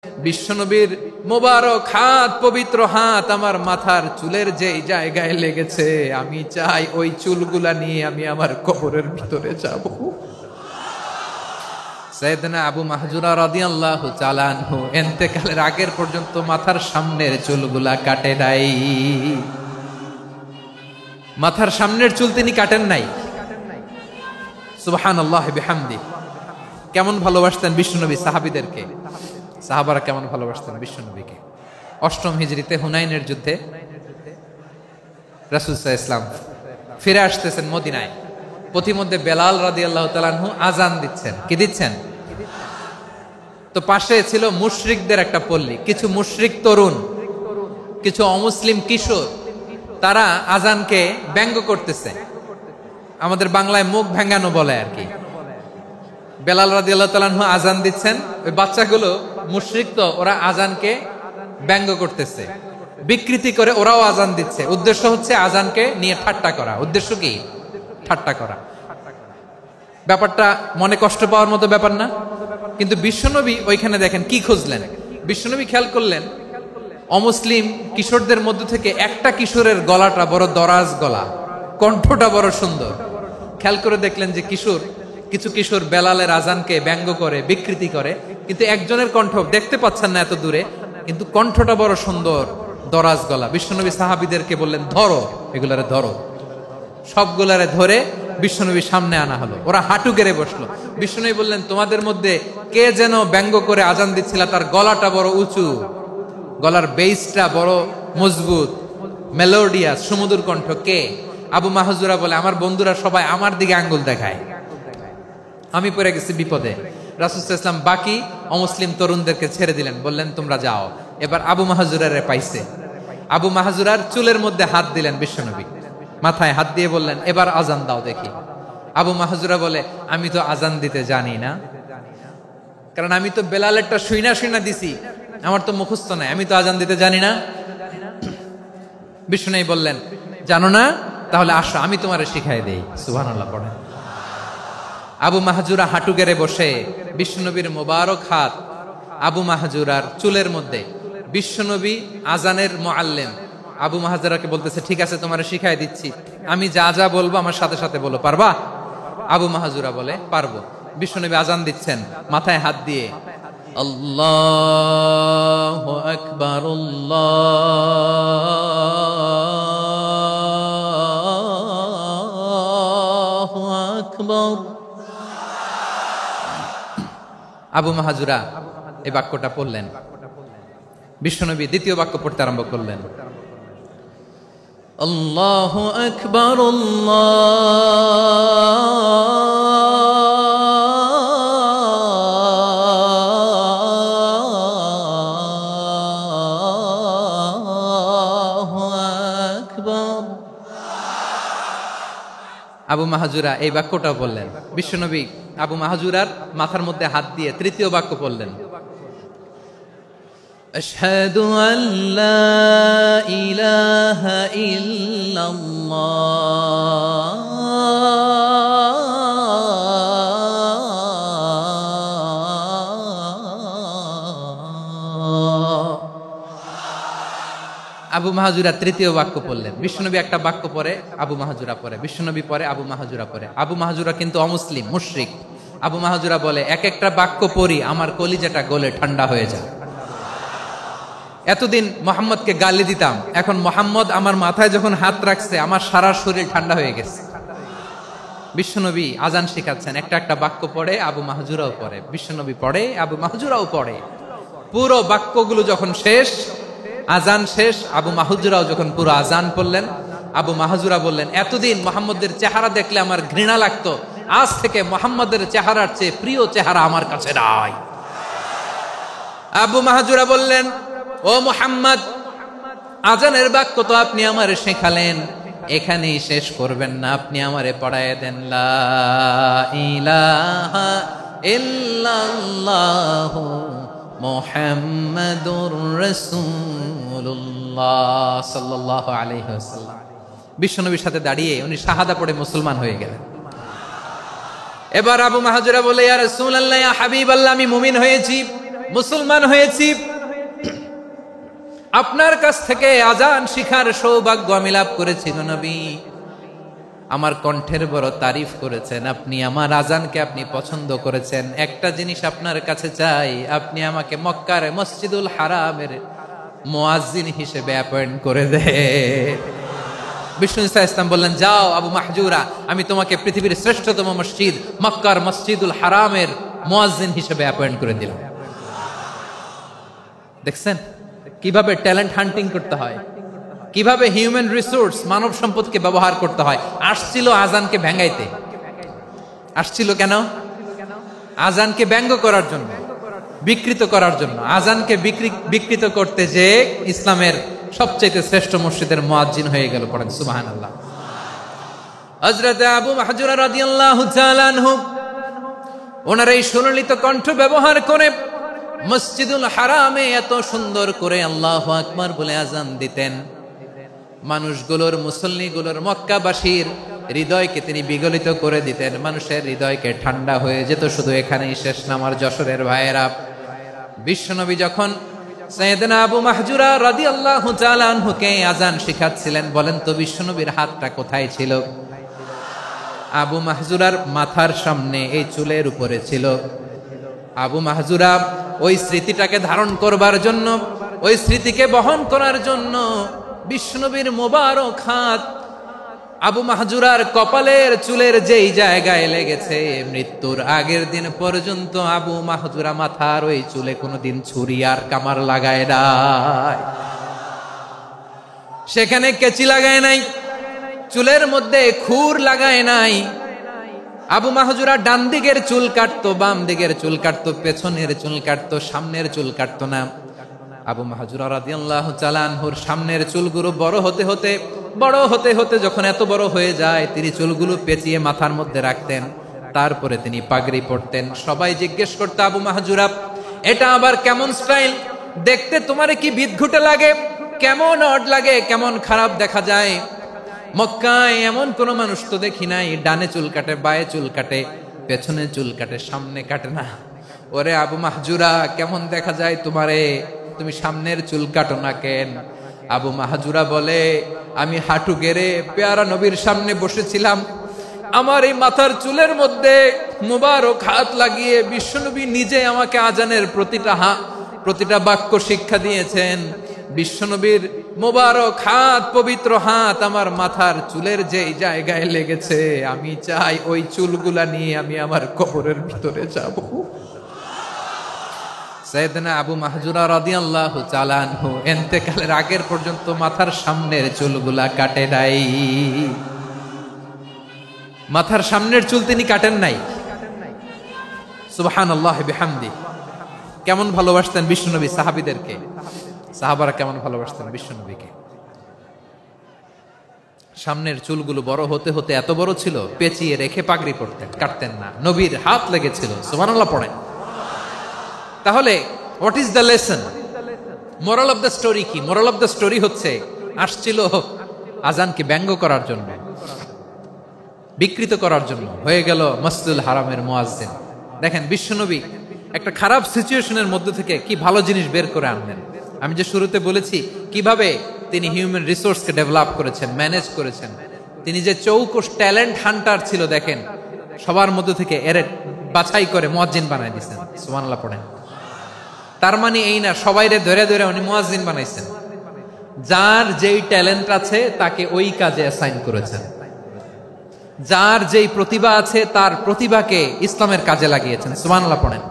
বিশ্বনবীর মোবারক হাত, পবিত্র হাত আমার মাথার চুলের যেই জায়গায় লেগেছে, আমি চাই ওই চুলগুলা নিয়ে আমি আমার কবরের ভিতরে যাব। সাইয়েদনা আবু মাহজুরা রাদিয়াল্লাহু তাআলা আনহু ইন্তেকালের আগের পর্যন্ত মাথার সামনের চুলগুলা কাটে নাই। মাথার সামনের চুল তিনি কাটেন নাই। সুবহানাল্লাহ বিহামদি। কেমন ভালোবাসতেন বিশ্বনবী সাহাবীদেরকে, সাহাবারা কেমন ভালোবাসতেন বিশ্বনবীকে। অষ্টম হিজরিতে হুনাইনের যুদ্ধে রাসূল সাল্লাল্লাহু আলাইহি ওয়াসাল্লাম ফিরে আসতেছেন মদিনায়। পথিমধ্যে বেলাল রাদিয়াল্লাহু তাআলা আনহু আযান দিচ্ছেন। কি দিচ্ছেন? তো পাশে ছিল মুশরিকদের একটা পল্লী, কিছু মুশরিক তরুণ, কিছু অমুসলিম কিশোর, তারা আযানকে ব্যঙ্গ করতেছে। আমাদের বাংলায় মুখ ভেঙ্গানো বলে আর কি। বেলাল রাদিয়াল্লাহু তাআলা আনহু আযান দিচ্ছেন, ওই বাচ্চাগুলো মুশরিক, তো ওরা আযানকে ব্যঙ্গ করতেছে, বিকৃতি করে ওরাও আযান দিচ্ছে। উদ্দেশ্য হচ্ছে আযানকে নিয়ে ঠাট্টা করা। উদ্দেশ্য কি? ঠাট্টা করা। ব্যাপারটা মনে কষ্ট পাওয়ার মতো ব্যাপার না? কিন্তু বিশ্বনবী ওইখানে দেখেন কি খুঁজলেন। বিশ্বনবী খেয়াল করলেন অমুসলিম কিশোরদের মধ্য থেকে একটা কিশোরের গলাটা বড় দরাজ গলা, কণ্ঠটা বড় সুন্দর। খেয়াল করে দেখলেন যে কিছু কিশোর বেলালের আযানকে ব্যঙ্গ করে, বিকৃতি করে, কিন্তু একজনের কণ্ঠ দেখতে পাচ্ছেন না এত দূরে, কিন্তু কণ্ঠটা বড় সুন্দর, দরাজ গলা। বিশ্বনবী সাহাবীদেরকে বললেন, ধরো এগুলারে, ধরো। সবগুলারে ধরে বিশ্বনবীর সামনে আনা হলো। ওরা হাঁটু গেড়ে বসলো। বিশ্বনবী বললেন, তোমাদের মধ্যে কে যেন ব্যঙ্গ করে আযান দিচ্ছিল, তার গলাটা বড় উঁচু, গলার বেসটা বড় মজবুত, মেলোডিয়াস, সুমধুর কণ্ঠ। কে? আবু মাহজুরা বলে, আমার বন্ধুরা সবাই আমার দিকে আঙ্গুল দেখায়, আমি পড়ে গেছি বিপদে। রাসূল সাল্লাল্লাহু আলাইহি ওয়াসাল্লাম বাকি অমুসলিম তরুণদেরকে ছেড়ে দিলেন, বললেন তোমরা যাও। এবার আবু মাহজুরারে পাইছে। আবু মাহজুরার চুলের মধ্যে হাত দিলেন বিশ্বনবী, মাথায় হাত দিয়ে বললেন, এবার আযান দাও দেখি। আবু মাহজুরা বলে, আমি তো আযান দিতে জানি না, কারণ আমি তো বেলালেরটা শুইনা দিছি, আমার তো মুখস্থ নাই, আমি তো আযান দিতে জানি না। বিশ্বনবী বললেন, জানো না? তাহলে আসো, আমি তোমারে শিখাই দেই। সুবহানাল্লাহ পড়েন। আবু মাহজুরা হাঁটু গেড়ে বসে, বিশ্বনবীর মোবারক হাত আবু মাহজুরার চুলের মধ্যে। বিশ্বনবী আযানের মুআল্লিম আবু মাহজুরাকে বলতেছে, ঠিক আছে তোমারে শিখাই দিচ্ছি, আমি যা যা বলবো আমার সাথে সাথে বলো, পারবা? আবু মাহজুরা বলে, পারবো। বিশ্বনবী আযান দিচ্ছেন, মাথায় হাত দিয়ে আল্লাহু আকবার, আল্লাহু আকবার। আবু মাহজুরা এই বাক্যটা পড়লেন। বিশ্বনবী দ্বিতীয় বাক্য পড়তে আরম্ভ করলেন, আল্লাহু আকবার, আল্লাহু আকবার। আবু মাহজুরা এই বাক্যটাও বললেন। বিশ্বনবী আবু মাহজুরার মাথার মধ্যে হাত দিয়ে তৃতীয় বাক্য বললেন, আশহাদু আল্লা ইলাহা ইল্লাল্লাহ, আবু মাহজুরা তৃতীয় বাক্য পড়লেন। বিশ্বনবী একটা বাক্য পরে আবু মাহজুরা পরে, বিশ্বনবী পরে আবু মাহজুরা পরে। আবু মাহজুরা কিন্তু অমুসলিম, মুশরিক। আবু মাহজুরা বলে, এক একটা বাক্য পড়ি আমার কলিজাটা গলে ঠান্ডা হয়ে যায়। এতদিন মোহাম্মদকে গালি দিতাম, এখন মোহাম্মদ আমার মাথায় যখন হাত রাখছে আমার সারা শরীর ঠান্ডা হয়ে গেছে। বিশ্বনবী আযান শেখাচ্ছেন, একটা একটা বাক্য পড়ে আবু মাহজুরাও পড়ে, বিশ্বনবী পড়ে, আবু মাহজুরাও পড়ে। পুরো বাক্যগুলো যখন শেষ, আযান শেষ, আবু মাহজুরাও যখন পুরো আযান পড়লেন, আবু মাহজুরা বললেন, এতদিন মোহাম্মদের চেহারা দেখলে আমার ঘৃণা লাগতো, আজ থেকে মোহাম্মদের চেহারার চেয়ে প্রিয় চেহারা আমার কাছে নাই। আবু মাহজুরা বললেন, ও মুহাম্মদ, আযানের বাক্য তো আপনি আমারে শেখালেন, এখানেই শেষ করবেন না, আপনি আমারে পড়ায় দেন, লা ইলাহা ইল্লাল্লাহু মুহাম্মাদুর রাসূলুল্লাহ সাল্লাল্লাহু আলাইহি ওয়াসাল্লাম। বিশ্বনবীর সাথে দাঁড়িয়ে উনি শাহাদা পড়ে মুসলমান হয়ে গেলেন। এবার আবু মাহজুরা বলে, ইয়া রাসূলুল্লাহ, ইয়া হাবিবাল্লাহ, আমি মুমিন হয়েছি। মুসলমান হয়েছি, আপনার কাছ থেকে আজান শিখার সৌভাগ্য আমি লাভ করেছি গো নবী। আমার কণ্ঠের বড় তারিফ করেছেন আপনি, আমার আজানকে আপনি পছন্দ করেছেন। একটা জিনিস আপনার কাছে চাই, আপনি আমাকে মক্কার মসজিদুল হারামের মুয়াজ্জিন হিসেবে অ্যাপয়েন্ট করে দেন। বিষ্ণু ইসলাম বললেন, যাও আবু মাহজুরা, আমি তোমাকে পৃথিবীর শ্রেষ্ঠতম মসজিদ মক্কার মসজিদুল হারামের মুয়াজ্জিন হিসেবে অ্যাপয়েন্ট করে দিলাম। দেখছেন কিভাবে ট্যালেন্ট হান্টিং করতে হয়, কিভাবে হিউম্যান রিসোর্স মানব সম্পদকে ব্যবহার করতে হয়। আসছিল আজানকে ভেঙাইতে, আসছিল কেন? আজানকে ব্যঙ্গ করার জন্য, বিকৃত করার জন্য। আজানকে বিকৃত করতে যে ইসলামের সবচেয়ে শ্রেষ্ঠ মসজিদের মুয়াজ্জিন হয়ে গেল। পড়েন সুবহানাল্লাহ। হযরত আবু মাহজুরা রাদিয়াল্লাহু তাআলা আনহু ওনার এই সুললিত কণ্ঠ ব্যবহার করে মসজিদুল হারামে এত সুন্দর করে আল্লাহু আকবার বলে আজান দিতেন। মানুষগুলোর, মুসল্লিগুলোর, মক্কাবাসীর হৃদয়কে তিনি বিগলিত করে দিতেন। মানুষের হৃদয়কে ঠান্ডা হয়ে যেত। শুধু এখানেই শেষ না আমার যশোরের ভাইয়েরা। বিশ্বনবী যখন সাইয়েদনা আবু মাহজুরা রাদিয়াল্লাহু তাআলা আনহুকে আজান শিখাচ্ছিলেন, বলেন তো বিশ্বনবীর হাতটা কোথায় ছিল? আবু মাহজুরার মাথার সামনে, এই চুলের উপরে ছিল। আবু মাহজুরা ওই স্মৃতিটাকে ধারণ করবার জন্য, ওই স্মৃতিকে বহন করার জন্য বিশ্বনবীর মোবারক হাত আবু মাহজুরার কপালের চুলের যেই জায়গায় লেগেছে, মৃত্যুর আগের দিন পর্যন্ত আবু মাহজুরা মাথার ওই চুলে কোনোদিন ছুরি আর কামার লাগায় নাই, সেখানে কেচি লাগায় নাই, চুলের মধ্যে খুর লাগায় নাই। আবু মাহজুরা ডান দিকের চুল কাটতো, বাম দিকের চুল কাটতো, পেছনের চুল কাটতো, সামনের চুল কাটতো না। আবু মাহজুরা রাদিয়াল্লাহু তাআলা আনহুর সামনের চুলগুলো বড় হতে হতে যখন এত বড় হয়ে যায়, তিনি চুলগুলো পেঁচিয়ে মাথার মধ্যে রাখতেন। তারপরে তিনি পাগড়ি পরতেন। সবাই জিজ্ঞেস করতো, আবু মাহজুরা এটা আবার কেমন স্টাইল? দেখতে তোমারে কি বিদঘুটে লাগে, কেমন অড লাগে, কেমন খারাপ দেখা যায়। মক্কায় এমন কোন মানুষ তো দেখি নাই, ডানে চুল কাটে, বায়ে চুল কাটে, পেছনে চুল কাটে, সামনে কাটে না। ওরে আবু মাহজুরা কেমন দেখা যায় তোমারে, তুমি সামনের চুল কাটো না কেন? আবু মাহজুরা বলে, আমি হাঁটু গেড়ে পেয়ারা নবীর সামনে বসেছিলাম, আমার এই মাথার চুলের মধ্যে মুবারক হাত লাগিয়ে বিশ্বনবী নিজে আমাকে আজানের প্রতিটা বাক্য শিক্ষা দিয়েছেন। বিশ্বনবীর মোবারক হাত, পবিত্র হাত আমার মাথার চুলের যেই জায়গায় লেগেছে, আমি চাই ওই চুলগুলা নিয়ে আমি আমার কবরের ভিতরে যাব। সাইয়েদনা আবু মাহজুরা রাদিয়াল্লাহু তাআলা আনহু ইন্তেকালের আগের পর্যন্ত মাথার সামনের চুলগুলা কাটে নাই। মাথার সামনের চুল তিনি কাটেন নাই। সুবহানাল্লাহি বিহামদি। কেমন ভালোবাসতেন বিশ্বনবী সাহাবীদেরকে, সাহাবারা কেমন ভালোবাসতেন বিশ্বনবীকে। সামনের চুলগুলো বড় হতে হতে এত বড় ছিল, পেঁচিয়ে রেখে পাগড়ি পরতেন, কাটতেন না। নবীর হাত লেগেছিল। সুবহানাল্লাহ পড়েন। তাহলে what is the lesson, moral of the story কি? মোরাল অফ দ্য স্টোরি হচ্ছে, আসছিল আজানকে ব্যঙ্গ করার জন্য, বিকৃত করার জন্য, হয়ে গেল মসজিদুল হারামের মুয়াজ্জিন। দেখেন বিশ্বনবী একটা খারাপ সিচুয়েশনের মধ্যে থেকে কি ভালো জিনিস বের করে আনলেন। আমি যে শুরুতে বলেছি কিভাবে তিনি হিউম্যান রিসোর্সকে ডেভেলপ করেছেন, ম্যানেজ করেছেন। তিনি যে চৌকস ট্যালেন্ট হান্টার ছিল, দেখেন সবার মধ্যে থেকে এর বাছাই করে মুয়াজ্জিন বানাই দিয়েছেন। সুবহানাল্লাহ পড়েন। তার মানে এই না সবাইরে ধরে ধরে উনি মুয়াজ্জিন বানাইছেন। যার যেই ট্যালেন্ট আছে তাকে ওই কাজে অ্যাসাইন করেছেন। যার যেই প্রতিভা আছে তার প্রতিভাকে ইসলামের কাজে লাগিয়েছেন। সুবহানাল্লাহ পড়েন।